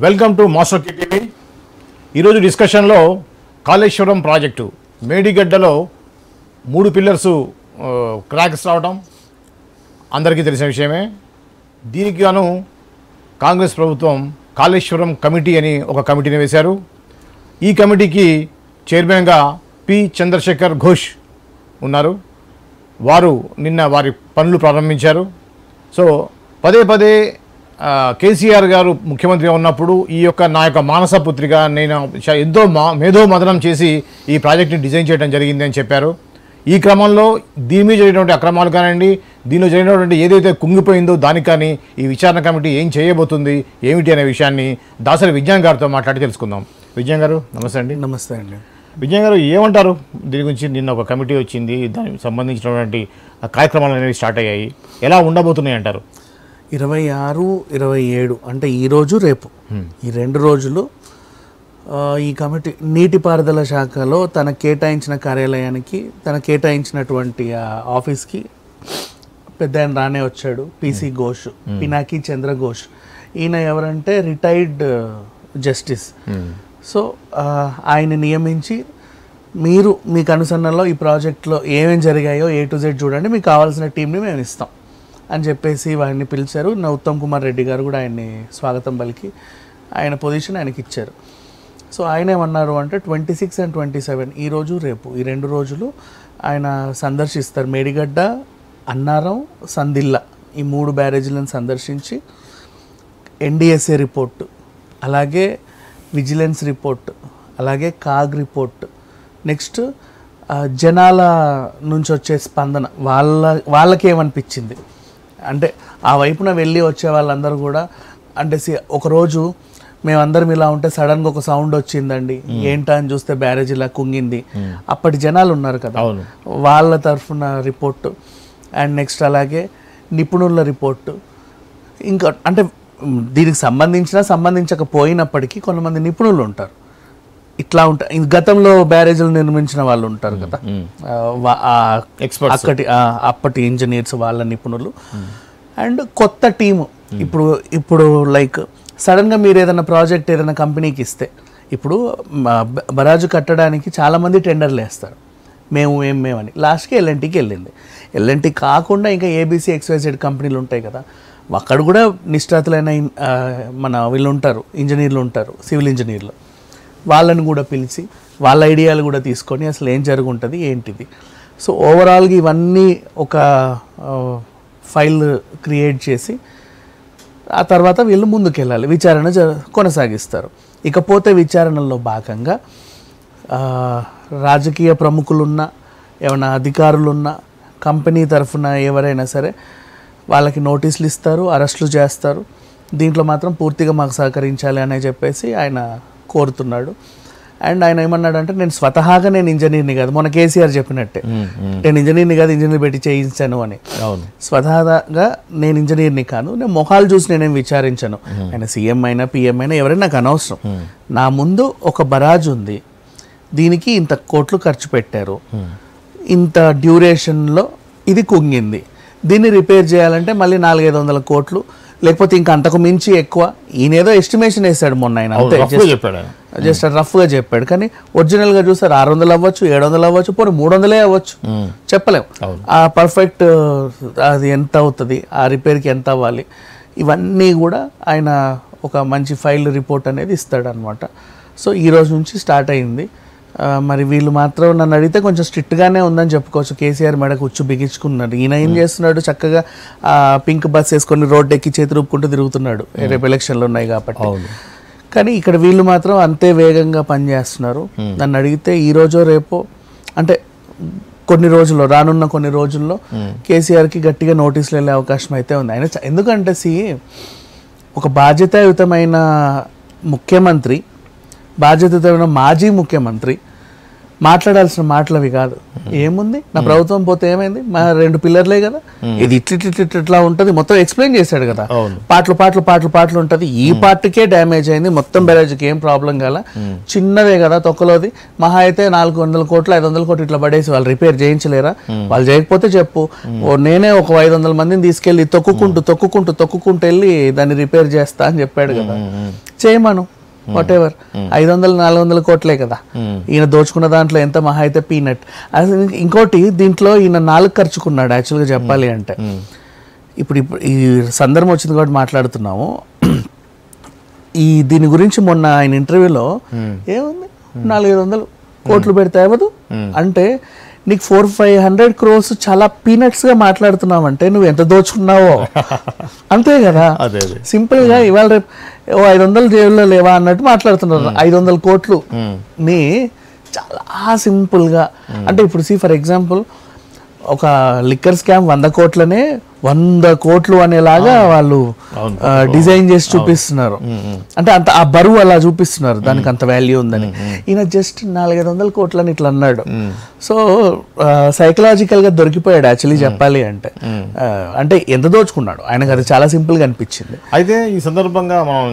Welcome to master TV. ఈరోజు డిస్కషన్లో Kaleshwaram project మేడిగడ్డలో 3 pillars cracks రావడం అందరికీ తెలిసిన విషయమే. దీనికి గాను కాంగ్రెస్ ప్రభుత్వం కాళేశ్వరం కమిటీ అని ఒక కమిటీని వేశారు. ఈ కమిటీకి చైర్మన్గా పి చంద్రశేఖర్ ఘోష్ ఉన్నారు. వారు నిన్న వారి పనులు ప్రారంభించారు. సో పదే కేసీఆర్ గారు ముఖ్యమంత్రిగా ఉన్నప్పుడు నా యొక్క మానస పుత్రిగా నేను ఎంతో మేధోమథనం చేసి ఈ ప్రాజెక్ట్ని డిజైన్ చేయడం జరిగింది అని చెప్పారు. ఈ క్రమంలో దీని మీద జరిగినటువంటి అక్రమాలు కానివ్వండి, దీనిలో జరిగినటువంటి ఏదైతే కుంగిపోయిందో దానికి కానీ ఈ విచారణ కమిటీ ఏం చేయబోతుంది ఏమిటి అనే విషయాన్ని దాసరి విజ్ఞాన్ గారితో మాట్లాడి తెలుసుకుందాం. విజ్ఞాన్ గారు నమస్తే అండి. నమస్తే అండి. విజ్ఞాన్ గారు ఏమంటారు దీని గురించి? నిన్న ఒక కమిటీ వచ్చింది, దానికి సంబంధించినటువంటి కార్యక్రమాలు అనేవి స్టార్ట్ అయ్యాయి, ఎలా ఉండబోతున్నాయి అంటారు? 26, 27 అంటే ఈరోజు రేపు ఈ 2 రోజులు ఈ కమిటీ నీటిపారుదల శాఖలో తన కేటాయించిన కార్యాలయానికి తన కేటాయించినటువంటి ఆఫీస్కి పెద్ద ఆయన రానే వచ్చాడు. పిసి ఘోష్, పినాకి చంద్ర ఘోష్. ఈయన ఎవరంటే రిటైర్డ్ జస్టిస్. సో ఆయన నియమించి మీరు మీకు అనుసరణలో ఈ ప్రాజెక్ట్లో ఏమేమి జరిగాయో A to Z చూడండి, మీకు కావాల్సిన టీంని మేము ఇస్తాం అని చెప్పేసి వారిని పిలిచారు. ఉత్తమ్ కుమార్ రెడ్డి గారు కూడా ఆయన్ని స్వాగతం పలికి ఆయన పొజిషన్ ఆయనకి ఇచ్చారు. సో ఆయన ఏమన్నారు అంటే 26 and 27 ఈరోజు రేపు ఈ 2 రోజులు ఆయన సందర్శిస్తారు. మేడిగడ్డ, అన్నారం, సందిల్ల ఈ 3 బ్యారేజీలను సందర్శించి NDSA రిపోర్ట్, అలాగే విజిలెన్స్ రిపోర్ట్, అలాగే కాగ్ రిపోర్ట్, నెక్స్ట్ జనాల నుంచి వచ్చే స్పందన, వాళ్ళకి ఏమనిపించింది అంటే ఆ వైపున వెళ్ళి వచ్చే వాళ్ళందరూ కూడా అంటే ఒకరోజు మేమందరం ఇలా ఉంటే సడన్గా ఒక సౌండ్ వచ్చిందండి, ఏంటా అని చూస్తే బ్యారేజ్ ఇలా కుంగింది. అప్పటి జనాలు ఉన్నారు కదా, వాళ్ళ తరఫున రిపోర్టు అండ్ నెక్స్ట్ అలాగే నిపుణుల రిపోర్టు. ఇంకా అంటే దీనికి సంబంధించకపోయినప్పటికీ కొంతమంది నిపుణులు ఉంటారు, ఇట్లా ఉంటారు. గతంలో బ్యారేజీలు నిర్మించిన వాళ్ళు ఉంటారు కదా, అప్పటి ఇంజనీర్స్, వాళ్ళ నిపుణులు అండ్ కొత్త టీము. ఇప్పుడు లైక్ సడన్గా మీరు ఏదైనా ప్రాజెక్ట్ ఏదైనా కంపెనీకి ఇస్తే, ఇప్పుడు బరాజు కట్టడానికి చాలామంది టెండర్లు వేస్తారు, మేమని. లాస్ట్కి ఎల్ఎన్టీకి వెళ్ళింది. ఎల్ఎన్టీ కాకుండా ఇంకా ABC XYZ కంపెనీలు ఉంటాయి కదా, అక్కడ కూడా నిష్ణాతులైన మన వీళ్ళు ఉంటారు, ఇంజనీర్లు ఉంటారు, సివిల్ ఇంజనీర్లు. వాళ్ళని కూడా పిలిచి వాళ్ళ ఐడియాలు కూడా తీసుకొని అసలు ఏం జరుగుంటుంది ఏంటిది. సో ఓవరాల్గా ఇవన్నీ ఒక ఫైల్ క్రియేట్ చేసి ఆ తర్వాత వీళ్ళు ముందుకెళ్ళాలి, విచారణ కొనసాగిస్తారు. ఇకపోతే విచారణలో భాగంగా రాజకీయ ప్రముఖులున్నా, ఏమైనా అధికారులున్నా, కంపెనీ తరఫున ఎవరైనా సరే వాళ్ళకి నోటీసులు ఇస్తారు, అరెస్టులు చేస్తారు. దీంట్లో మాత్రం పూర్తిగా మాకు సహకరించాలి అని చెప్పేసి ఆయన కోరుతున్నాడు. అండ్ ఆయన ఏమన్నాడంటే నేను ఇంజనీర్ని కాదు, మొన్న కేసీఆర్ చెప్పినట్టే, నేను ఇంజనీర్ని కాదు, ఇంజనీర్ పెట్టి చేయించాను అని. స్వతహాగా నేను ఇంజనీర్ని కాదు, నేను మొహాలు చూసి నేనేం విచారించను. ఆయన సీఎం అయినా PM అయినా ఎవరైనా నాకు అనవసరం. నా ముందు ఒక బరాజ్ ఉంది, దీనికి ఇంత కోట్లు ఖర్చు పెట్టారు, ఇంత డ్యూరేషన్లో ఇది కుంగింది, దీన్ని రిపేర్ చేయాలంటే మళ్ళీ 400-500 కోట్లు, లేకపోతే ఇంకా అంతకు మించి ఎక్కువ. ఈయనేదో ఎస్టిమేషన్ వేసాడు మొన్న, ఆయన అంతే జస్ట్ రఫ్గా చెప్పాడు. కానీ ఒరిజినల్గా చూస్తారు 600 అవ్వచ్చు, 700 అవ్వచ్చు, పోనీ 300 అవ్వచ్చు, చెప్పలేము. ఆ పర్ఫెక్ట్ అది ఎంత అవుతుంది, ఆ రిపేర్కి ఎంత అవ్వాలి, ఇవన్నీ కూడా ఆయన ఒక మంచి ఫైల్ రిపోర్ట్ అనేది ఇస్తాడు అనమాట. సో ఈ రోజు నుంచి స్టార్ట్ అయింది. మరి వీళ్ళు మాత్రం నన్ను అడిగితే కొంచెం స్ట్రిక్ట్గానే ఉందని చెప్పుకోవచ్చు. కేసీఆర్ మెడకు ఉచ్చు బిగించుకున్నాడు. ఈయన ఏం చేస్తున్నాడు, చక్కగా పింక్ బస్ వేసుకొని రోడ్డు ఎక్కి చేతి రూపుకుంటూ తిరుగుతున్నాడు, రేపు ఎలక్షన్లు ఉన్నాయి కాబట్టి. కానీ ఇక్కడ వీళ్ళు మాత్రం అంతే వేగంగా పనిచేస్తున్నారు. నన్ను అడిగితే ఈరోజో రేపో అంటే రానున్న కొన్ని రోజుల్లో కేసీఆర్కి గట్టిగా నోటీసులు వెళ్ళే అవకాశం అయితే ఉంది. ఆయన ఎందుకంటే ఒక బాధ్యతాయుతమైన ముఖ్యమంత్రి, బాధ్యతమైన మాజీ ముఖ్యమంత్రి మాట్లాడాల్సిన మాటలు అవి కాదు. ఏముంది నా ప్రభుత్వం పోతే ఏమైంది, మా 2 పిల్లర్లే కదా, ఇది ఇట్లా ఉంటుంది మొత్తం ఎక్స్ప్లెయిన్ చేశాడు కదా. పాటలు ఉంటది, ఈ పార్ట్కే డ్యామేజ్ అయింది, మొత్తం బ్యారేజ్కి ఏం ప్రాబ్లం కాల, చిన్నదే కదా తొక్కలోది, మహా అయితే 400 కోట్లు 500 కోట్లు ఇట్లా పడేసి వాళ్ళు రిపేర్ చేయించలేరా, వాళ్ళు చేయకపోతే చెప్పు, నేనే ఒక 500 మందిని తీసుకెళ్లి తొక్కుకుంటూ వెళ్ళి దాన్ని రిపేర్ చేస్తా అని చెప్పాడు కదా. చేయమను, వాట్ ఎవర్, 500-400 కోట్లే కదా. ఈయన దోచుకున్న దాంట్లో ఎంత మహా అయితే పీనట్. అసలు ఇంకోటి దీంట్లో ఈయన 4 ఖర్చుకున్నాడు యాక్చువల్గా చెప్పాలి అంటే. ఇప్పుడు ఈ సందర్భం వచ్చింది కాబట్టి మాట్లాడుతున్నాము. దీని గురించి మొన్న ఆయన ఇంటర్వ్యూలో ఏముంది 400-500 కోట్లు పెడితే అవ్వదు అంటే, నీకు 400-500 crores చాలా పీనట్స్ గా మాట్లాడుతున్నావు అంటే నువ్వు ఎంత దోచుకున్నావో అంతే కదా. సింపుల్ గా ఇవాళ రేపు 500 జేబుల్లో లేవా అన్నట్టు మాట్లాడుతున్నారు. 500 కోట్లు ని చాలా సింపుల్ గా, అంటే ఇప్పుడు ఫర్ ఎగ్జాంపుల్ ఒక లిక్కర్ స్కామ్ 100 కోట్లనే 100 కోట్లు అనేలాగా వాళ్ళు డిజైన్ చేసి చూపిస్తున్నారు. అంటే అంత ఆ బరువు అలా చూపిస్తున్నారు, దానికి అంత వాల్యూ ఉందని. ఈయన జస్ట్ 400-500 కోట్లని ఇట్లా అన్నాడు. సో సైకలాజికల్ గా దొరికిపోయాడు యాక్చువల్లీ చెప్పాలి అంటే. అంటే ఎంత దోచుకున్నాడు ఆయనకు అది చాలా సింపుల్ గా అనిపించింది. అయితే ఈ సందర్భంగా మనం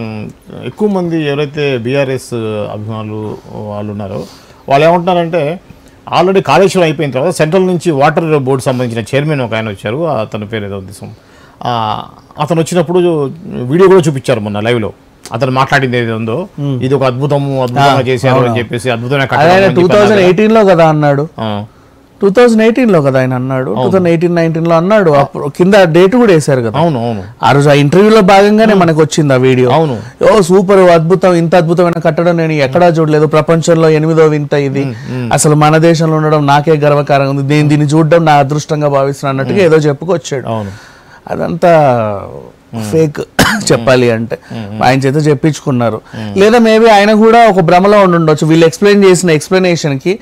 ఎక్కువ మంది ఎవరైతే బీఆర్ఎస్ అభిమానులు వాళ్ళు ఉన్నారో వాళ్ళు ఏమంటున్నారంటే, ఆల్రెడీ కాళేశ్వరం అయిపోయిన తర్వాత సెంట్రల్ నుంచి వాటర్ బోర్డు సంబంధించిన చైర్మన్ ఒక ఆయన వచ్చారు, అతని పేరు ఏదో ఉద్దేశం, అతను వచ్చినప్పుడు వీడియో కూడా చూపించారు మొన్న లైవ్లో. అతను మాట్లాడింది ఏది ఉందో, ఇది ఒక అద్భుతంగా చేశారు అని చెప్పేసి, అద్భుతమైన 2018లో కదా అన్నాడు, 2018లో కదా ఆయన అన్నాడు, 2018-19లో అన్నాడు. అప్పుడు కింద డేట్ కూడా వేశారు కదా. అవును, ఆ రోజు ఆ ఇంటర్వ్యూలో భాగంగానే మనకు వచ్చింది ఆ వీడియో. అవును, సూపర్ అద్భుతం, ఇంత అద్భుతమైన కట్టడం నేను ఎక్కడా చూడలేదు, ప్రపంచంలో 8వ వింత ఇది, అసలు మన దేశంలో ఉండడం నాకే గర్వకారంగా ఉంది, నేను దీన్ని చూడడం నా అదృష్టంగా భావిస్తున్నా అన్నట్టుగా ఏదో చెప్పుకొచ్చాడు. అదంతా ఫేక్ చెప్పాలి అంటే, ఆయన చేత చెప్పించుకున్నారు. లేదా మేబీ ఆయన కూడా ఒక భ్రమలో ఉండొచ్చు. వీళ్ళు ఎక్స్ప్లెయిన్ చేసిన ఎక్స్ప్లెనేషన్ కి,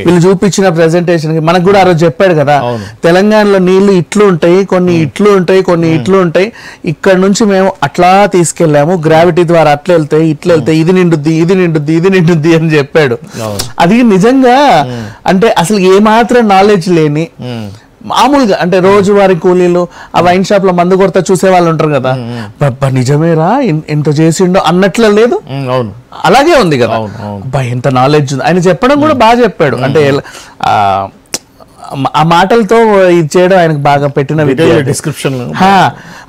వీళ్ళు చూపించిన ప్రెజెంటేషన్ కి, మనకు కూడా ఆ రోజు చెప్పాడు కదా, తెలంగాణలో నీళ్లు ఇట్లు ఉంటాయి, కొన్ని ఇట్లు ఉంటాయి, కొన్ని ఇట్లు ఉంటాయి, ఇక్కడ నుంచి మేము అట్లా తీసుకెళ్లాము, గ్రావిటీ ద్వారా అట్లా వెళ్తాయి, ఇట్లా వెళ్తాయి, ఇది నిండుద్ది అని చెప్పాడు. అది నిజంగా అంటే అసలు ఏమాత్రం నాలెడ్జ్ లేని మామూలుగా, అంటే రోజువారి కూలీలు ఆ వైన్ షాప్ లో మందు కొరత చూసే వాళ్ళు ఉంటారు కదా, నిజమేరా ఎంత చేసిండో అన్నట్లే లేదు, అలాగే ఉంది కదా. ఎంత నాలెడ్జ్ ఉంది ఆయన చెప్పడం కూడా బాగా చెప్పాడు. అంటే ఆ మాటలతో ఇది చేయడం ఆయనకు బాగా పెట్టిన డిస్క్రిప్షన్.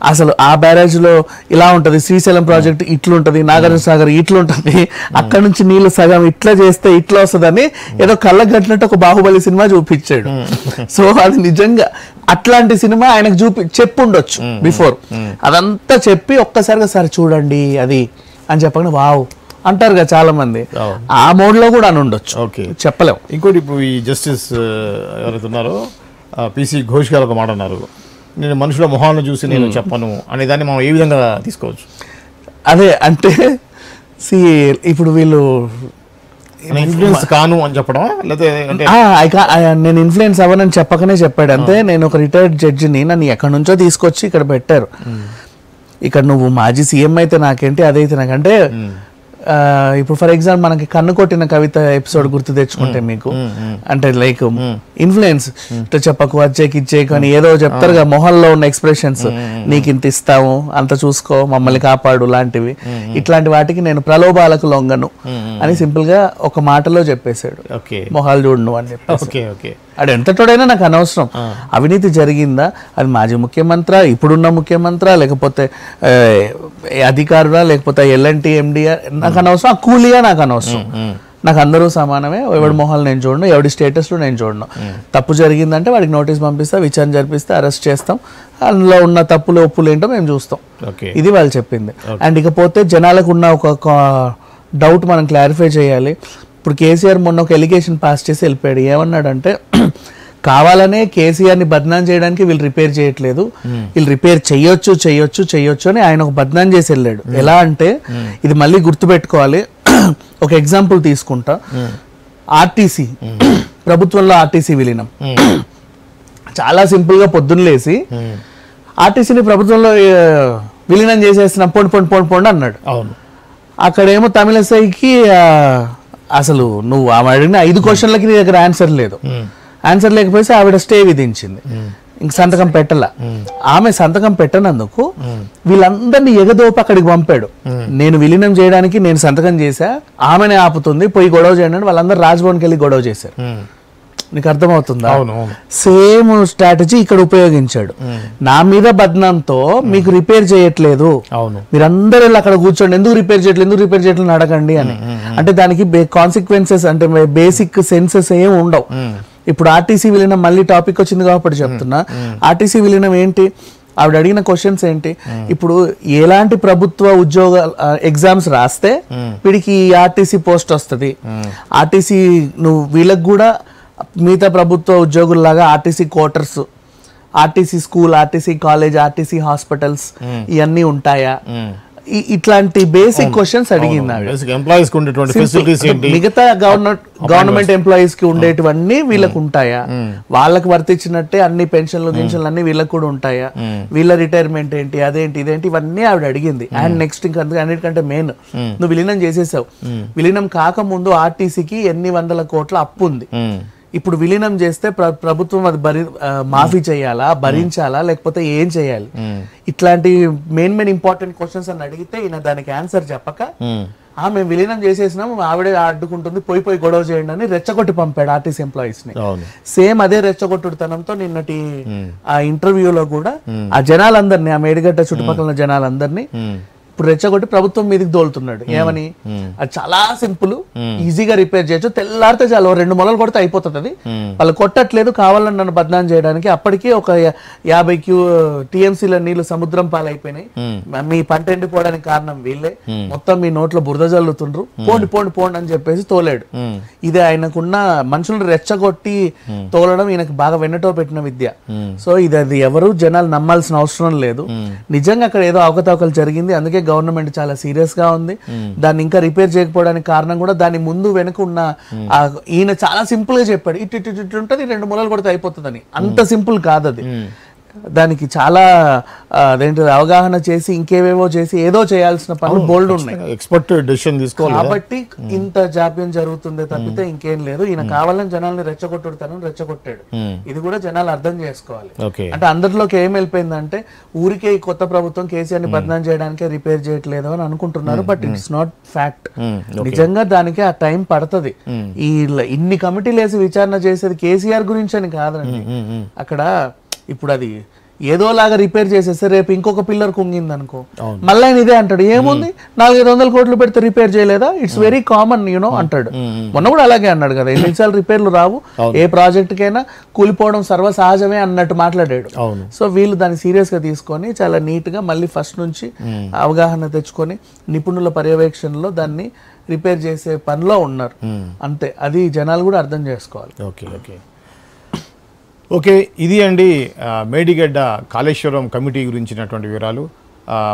అసలు ఆ బ్యారేజ్ లో ఇలా ఉంటది, శ్రీశైలం ప్రాజెక్ట్ ఇట్లుంటది, నాగార్జున సాగర్ ఇట్లుంటది, అక్కడ నుంచి నీళ్లు సగం ఇట్లా చేస్తే ఇట్లా వస్తుందని ఏదో కళ్ళకు కట్టినట్టు ఒక బాహుబలి సినిమా చూపించాడు. సో అది నిజంగా అట్లాంటి సినిమా ఆయనకు చెప్పుండొచ్చు బిఫోర్. అదంతా చెప్పి ఒక్కసారిగా సరే చూడండి అది అని చెప్పగానే వావ్ అంటారు కదా చాలా మంది, ఆ మోడ్ లో కూడా అని ఉండొచ్చు, చెప్పలేము. ఇంకోటి ఇప్పుడు ఈ జస్టిస్ ఎవరైతే ఉన్నారో పిసి ఘోష్ గారు ఒక మాట అన్నారు, నేను మనుషుల మొహాలను చూసి నేను చెప్పను అనే దాన్ని మనం ఏ విధంగా తీసుకోవచ్చు? అదే అంటే ఇప్పుడు వీళ్ళు ఇన్ఫ్లుయెన్స్ కాను అని చెప్పడం, నేను ఇన్ఫ్లుయెన్స్ అవ్వనని చెప్పకనే చెప్పాడు అంతే. నేను ఒక రిటైర్డ్ జడ్జిని, నన్ను ఎక్కడి నుంచో తీసుకొచ్చి ఇక్కడ పెట్టారు, ఇక్కడ నువ్వు మాజీ సీఎం అయితే నాకేంటి, అదైతే నాకంటే ఇప్పుడు ఫర్ ఎగ్జాంపుల్ మనకి కన్ను కొట్టిన కవిత ఎపిసోడ్ గుర్తు తెచ్చుకుంటే మీకు, అంటే లైక్ ఇన్ఫ్లుయెన్స్ చెప్పకు వచ్చేకి ఇచ్చేకు అని ఏదో చెప్తారు కదా, మొహంలో ఉన్న ఎక్స్ప్రెషన్స్, నీకు ఇంత ఇస్తాము అంత చూసుకో మమ్మల్ని కాపాడు లాంటివి, ఇట్లాంటి వాటికి నేను ప్రలోభాలకు లొంగను అని సింపుల్ గా ఒక మాటలో చెప్పేశాడు, మొహాలు చూడను అని చెప్పి. అది ఎంతటోడైనా నాకు అనవసరం, అవినీతి జరిగిందా అది మాజీ ముఖ్యమంత్రి ఇప్పుడున్న ముఖ్యమంత్రి లేకపోతే అధికారులా లేకపోతే ఎల్ఎన్టీ ఎండిఆర్ నాకు అనవసరం, ఆ కూలీగా నాకు అనవసరం, నాకు అందరూ సమానమే, ఎవడి మొహాలు నేను చూడను, ఎవడి స్టేటస్లో నేను చూడను. తప్పు జరిగిందంటే వాడికి నోటీస్ పంపిస్తా, విచారణ జరిపిస్తే అరెస్ట్ చేస్తాం, అందులో ఉన్న తప్పులు ఒప్పులు ఏంటో మేము చూస్తాం, ఇది వాళ్ళు చెప్పింది. అండ్ ఇకపోతే జనాలకు ఉన్న ఒక డౌట్ మనం క్లారిఫై చేయాలి. ఇప్పుడు కేసీఆర్ మొన్న ఒక ఎలిగేషన్ పాస్ చేసి వెళ్ళిపోయాడు, ఏమన్నాడంటే కావాలనే కేసీఆర్ని బద్నాం చేయడానికి వీళ్ళు రిపేర్ చేయట్లేదు, వీళ్ళు రిపేర్ చెయ్యొచ్చు అని ఆయన ఒక బద్నాం చేసి వెళ్ళాడు. ఎలా అంటే ఇది మళ్ళీ గుర్తుపెట్టుకోవాలి, ఒక ఎగ్జాంపుల్ తీసుకుంటా, ఆర్టీసీ ప్రభుత్వంలో ఆర్టీసీ విలీనం చాలా సింపుల్ గా పొద్దున్న లేసి ఆర్టీసీని ప్రభుత్వంలో విలీనం చేసేసిన పొండి అన్నాడు. అక్కడేమో తమిళసైకి అసలు నువ్వు ఆమె అడిగిన 5 క్వశ్చన్లకి నీ దగ్గర ఆన్సర్ లేదు. ఆన్సర్ లేకపోతే ఆవిడ స్టే విధించింది, ఇంక సంతకం పెట్టాల. ఆమె సంతకం పెట్టనందుకు వీళ్ళందరినీ ఎగదోపు అక్కడికి పంపాడు. నేను విలీనం చేయడానికి నేను సంతకం చేశా, ఆమెనే ఆపుతుంది, పోయి గొడవ చేయండి, వాళ్ళందరూ రాజ్భవన్కి వెళ్ళి గొడవ చేశారు. నీకు అర్థమవుతుందా? సేమ్ స్ట్రాటజీ ఇక్కడ ఉపయోగించాడు. నా మీద బద్నాంతో మీకు రిపేర్ చేయట్లేదు, మీరందరూ అక్కడ కూర్చోండి, ఎందుకు రిపేర్ చేయట్లేదు అడగండి అని. అంటే దానికి కాన్సిక్వెన్సెస్ అంటే బేసిక్ సెన్సెస్ ఏం ఉండవు. ఇప్పుడు ఆర్టీసీ విలీనం మళ్ళీ టాపిక్ వచ్చింది కాబట్టి చెప్తున్నా. ఆర్టీసీ విలీనం ఏంటి, ఆవిడ అడిగిన క్వశ్చన్స్ ఏంటి, ఇప్పుడు ఎలాంటి ప్రభుత్వ ఉద్యోగ ఎగ్జామ్స్ రాస్తే వీడికి ఆర్టీసీ పోస్ట్ వస్తుంది, ఆర్టీసీ నువ్వు వీళ్ళకి కూడా మిగతా ప్రభుత్వ ఉద్యోగుల్లాగా RTC quarters, RTC school, RTC college, RTC hospitals ఇవన్నీ ఉంటాయా, ఇట్లాంటి బేసిక్ క్వశ్చన్స్ అడిగింది. మిగతా గవర్నమెంట్ ఎంప్లాయీస్ కి ఉండేటివన్నీ వీళ్ళకు ఉంటాయా, వాళ్ళకి వర్తించినట్టే అన్ని పెన్షన్లు గిన్షన్లు అన్ని వీళ్ళకి కూడా ఉంటాయా, వీళ్ళ రిటైర్మెంట్ ఏంటి, అదేంటి ఇదేంటి, ఇవన్నీ ఆవిడ అడిగింది. అండ్ నెక్స్ట్ ఇంకా అన్నిటికంటే మెయిన్, నువ్వు విలీనం చేసేసావు, విలీనం కాకముందు ఆర్టీసీకి ఎన్ని వందల కోట్ల అప్పు ఉంది, ఇప్పుడు విలీనం చేస్తే ప్రభుత్వం అది మాఫీ చేయాలా, భరించాలా, లేకపోతే ఏం చేయాలి, ఇట్లాంటి మెయిన్ ఇంపార్టెంట్ క్వశ్చన్స్ అని అడిగితే ఈయన దానికి ఆన్సర్ చెప్పక మేము విలీనం చేసేసినాం, ఆవిడే అడ్డుకుంటుంది, పోయి గొడవ చేయండి అని రెచ్చగొట్టి పంపాడు ఆర్టీసీ ఎంప్లాయీస్ ని. సేమ్ అదే రెచ్చగొట్టుతనంతో నిన్నటి ఆ ఇంటర్వ్యూలో కూడా ఆ జనాలందరినీ, ఆ మేడిగడ్డ చుట్టుపక్కల జనాలందరినీ ఇప్పుడు రెచ్చగొట్టి ప్రభుత్వం మీదకి దోలుతున్నాడు. ఏమని, అది చాలా సింపుల్, ఈజీగా రిపేర్ చేయొచ్చు, తెల్లారితే చాలు 2 మొలలు కొడితే అయిపోతుంది, అది వాళ్ళు కొట్టట్లేదు, కావాలని నన్ను బద్నాం చేయడానికి. అప్పటికే ఒక 50 టీఎంసీల నీళ్లు సముద్రం పాలైపోయినాయి, మీ పంట ఎండిపోవడానికి కారణం వీళ్ళే, మొత్తం మీ నోట్లో బురద జల్లుతుండ్రు, పోండి అని చెప్పేసి తోలాడు. ఇది ఆయనకున్న మనుషులను రెచ్చగొట్టి తోలడం ఈయనకు బాగా వెన్నటో పెట్టిన విద్య. సో అది ఎవరు జనాలు నమ్మాల్సిన అవసరం లేదు. నిజంగా అక్కడ ఏదో అవకతవకలు జరిగింది, అందుకే గవర్నమెంట్ చాలా సీరియస్ గా ఉంది. దాన్ని ఇంకా రిపేర్ చేయకపోవడానికి కారణం కూడా దాని ముందు వెనుక ఉన్న ఈయన చాలా సింపుల్ గా చెప్పాడు, ఇటు ఉంటుంది 2 మొలలు కొడితే అయిపోతుందని. అంత సింపుల్ కాదు అది, దానికి చాలా అదేంటి అవగాహన చేసి ఇంకేవేవో చేసి ఏదో చేయాల్సిన పనులు బోల్డ్ ఉన్నాయి. ఎక్స్పర్ట్ డెసిషన్ తీసుకోవాలి కాబట్టి ఇంత జాప్యం జరుగుతుంది తప్పితే ఇంకేం లేదు. ఈయన కావాలని జనాల్ని రెచ్చగొట్టాడు. ఇది కూడా జనాలు అర్థం చేసుకోవాలి. అంటే అందరిలోకి ఏం వెళ్ళిపోయిందంటే ఊరికే ఈ కొత్త ప్రభుత్వం కేసీఆర్ ని బదనాం చేయడానికే రిపేర్ చేయట్లేదు అని అనుకుంటున్నారు. But it's not fact. నిజంగా దానికి ఆ టైం పడుతుంది. ఈ ఇన్ని కమిటీలు వేసి విచారణ చేసేది కేసీఆర్ గురించి అని కాదండి. అక్కడ ఇప్పుడు అది ఏదోలాగా రిపేర్ చేసేస్తే రేపు ఇంకొక పిల్లర్ కుంగింది అనుకో, మళ్ళీ ఆయన ఇదే అంటాడు, ఏముంది 400-500 కోట్లు పెడితే రిపేర్ చేయలేదా, ఇట్స్ వెరీ కామన్ యూనో అంటాడు. మొన్న కూడా అలాగే అన్నాడు కదా, ఎన్నిసార్లు రిపేర్లు రావు, ఏ ప్రాజెక్ట్ కైనా కూలిపోవడం సర్వసహజమే అన్నట్టు మాట్లాడాడు. సో వీళ్ళు దాన్ని సీరియస్ గా తీసుకొని చాలా నీట్ గా మళ్ళీ ఫస్ట్ నుంచి అవగాహన తెచ్చుకొని నిపుణుల పర్యవేక్షణలో దాన్ని రిపేర్ చేసే పనిలో ఉన్నారు. అంతే, అది జనాలు కూడా అర్థం చేసుకోవాలి. ఓకే, ఇది అండి మేడిగడ్డ కాళేశ్వరం కమిటీ గురించినటువంటి వివరాలు.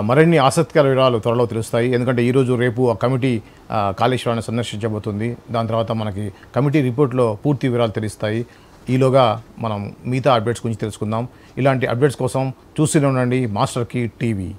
మరిన్ని ఆసక్తికర వివరాలు త్వరలో తెలుస్తాయి. ఎందుకంటే ఈరోజు రేపు ఆ కమిటీ కాళేశ్వరాన్ని సందర్శించబోతుంది. దాని తర్వాత మనకి కమిటీ రిపోర్ట్లో పూర్తి వివరాలు తెలుస్తాయి. ఈలోగా మనం మిగతా అప్డేట్స్ గురించి తెలుసుకుందాం. ఇలాంటి అప్డేట్స్ కోసం చూస్తూనే ఉండండి మాస్టర్ కీ టీవీ.